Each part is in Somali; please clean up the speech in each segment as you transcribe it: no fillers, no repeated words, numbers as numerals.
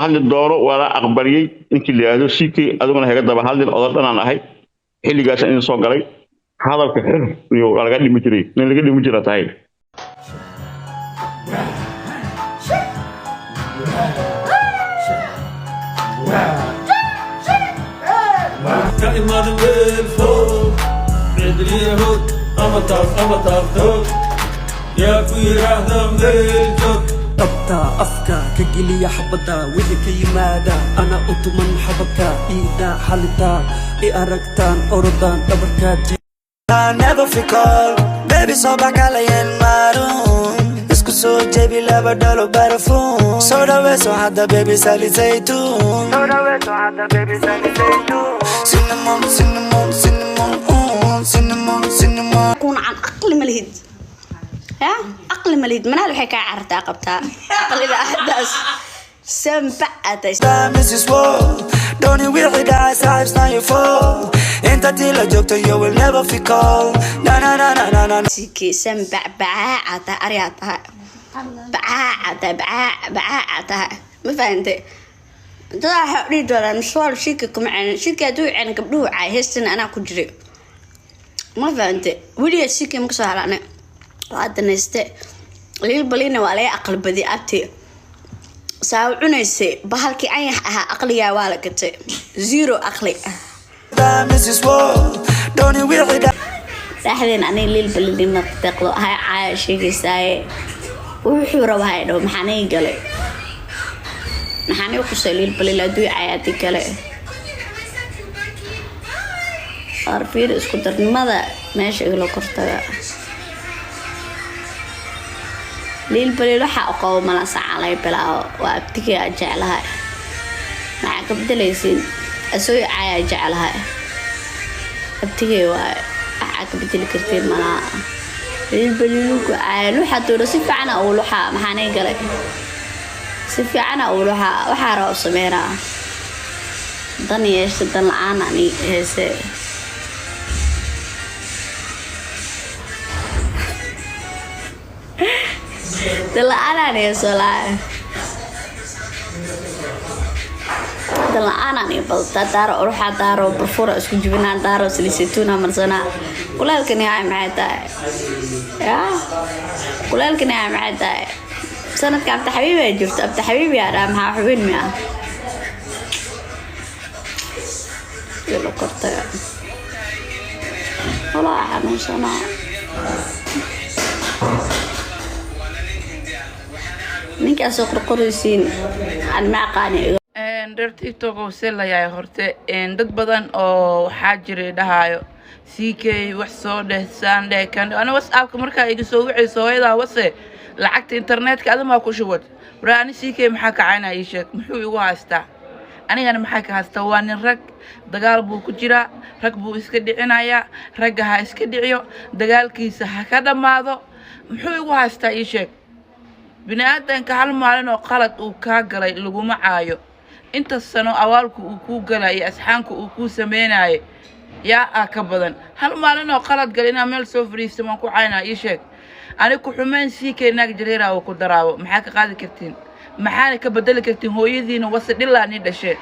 هل الدورة ولا أخباري إنك اللي هذا سيكي أدونا هيك دبا هل الأضرار أنا هاي اللي جالس إن صار قري هذا الكثير يو على قد مجري نلقي اللي مجرى تاعي طبطا أفكا كجلي حبدا وذكي مادا أنا أطمن حبكا إيدا حالتا إأركتان أردان أبركاتي I never feel cold baby so back على المارون اسكو صوت جيبي لابا دولو بارفون صودا ويسو حدا بيبي سالي زيتون cinnamon cinnamon cinnamon cinnamon cinnamon كون عن أقل ملهد ها أقل ملهد من هذا الحكاية عرفتها قبتها أقل إذا أحدث سنبعت time is this war don't you really die it's not your fault انت تيلا جوكتو you will never feel cold na na na na na سيكي سنبع بعاعة أرياتها بعاعة ما فهمتي ده حريد ولا مشوار شيككم عن شيكي أدوي عن قبله عايزين أنا كجري ما فهمتي ولي الشيكي مكسر على وهذا نستي ليل بلينا ولا أقل بدي أبتي ساوعنيسي بحالكي أي أقلية ولا كتي زيرو أقلي time is this war don't you really die ساحلين أنا ليل بلينا تقلو هاي عايشي ساي وحورة وهاي دو محاني قلي محاني وقصي ليل بلينا دوي عياتي قلي عارفين اسكو درنمada meesha ilo kortaga ليل بليل waxa aqoon mala sacalay bilaa waa abtiga jecelahay ma ka bedelaysin asoo ay jecelahay abtiga waa waxa ka bedeli kartiin mala ليل بليل ku ay waxa dooro si fiican oo waxa maxaanay galay si fiican oo waxa raaw sameeraa dan yeesho dan la'aan ani heese دلعنا نيسولا دلعنا نيبل تدار أروح دارو برفورة اسكو جبنا دارو سليسيتونا مرزنا كلها الكني عاي معايا يا كلها الكني عاي معايا سنة كابت حبيبي جبت أبت حبيبي يا رام ها حبين ميا يلو كرتا والله حنو سنة ninka soo qorqoraysiin aan ma aqaani dhar TikTok oo seelayaa horte dad badan oo waxa jiray dhahayo CK wax soo dhehsan kan ana WhatsApp marka iga soo wiciyso hooyada wase lacagta internetka adama ku shubad waraani CK maxaa ka caynaa ii sheeg muxuu igu haystaa anigana maxaa ka haystaa waa nin rag dagaal buu ku jira rag buu iska dhicinaya ragga ha iska dhiciyo dagaalkiisa ha ka dhamaado muxuu igu haystaa ii sheeg bini'aadanka hal maalin oo qalad uu ka galay laguma caayo inta sano awaalku uu ku galay asxaanku uu ku sameeyay yaa ka badan hal maalin oo qalad galina meel soo fariisto waan ku caynaa ii sheeg anigu xumaan siikeenaag jireera oo ku daraawo maxaa ka qaadi kartiin maxaa ka bedeli kartiin hooyadiina wasa dhilaani dhashay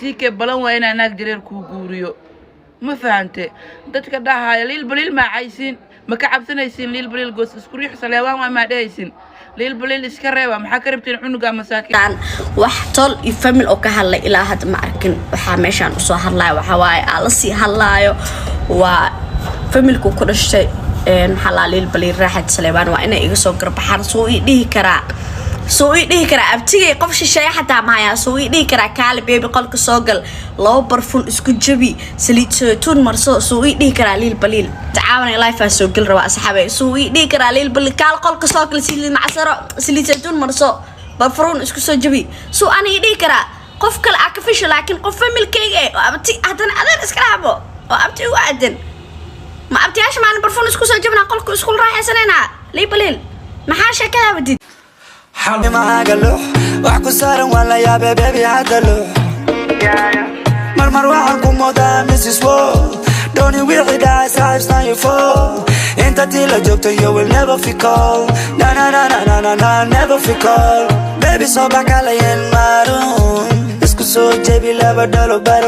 siikee balan waa inaa naag jireer ku guuriyo ma fahante dadka dhahaaya liil baliil ma caysin ma ka cabsanaysin liil baliil goos isku riix saleewaan ma dhahaysin ليل بليل إسكريبا ما حكربتين عنقا مساكين wax tol iyo family oo ka hadlay ilaa had ma arkin waxa meeshan u soo hadlay waxa waay ala si hadlayo waa familku ku dhashay xalaalil baliil raaxad Saleebaan waa inay iga soo garbaxaan soo ii dhihi kara abtigay qof shisheeye xataa ma haya soo ii dhihi kara kaali baby qolka soo gal loo barfun isku jabi saliid saytuun marso soo ii dhihi kara liil baliil تعاون لايف سو قل روا أصحابي سوي دي كراليل بالكال قل كسوق سليل معصرة سليل زيتون مرسو بفرون اسكو سو جبي سو أنا يدي كرا قف كل أكفيش لكن قف ملكي أبتي هذا اسكرابو وأبتي وعدن ما أبتي عاش معنا بفرون اسكو سو جبنا قل اسكو راح سنينا لي بليل ما حاشة كذا بدي حبي ما قالوح وحكو صار ولا يا بيبي عدلوح مرمر وحكو مودا مسيس وو Don't you really die, it's not your fault. Ain't that till I joke to you will never feel cold. Na na na na na na na, never feel cold. Baby so back I lay in my room. It's so JB love a dollar better.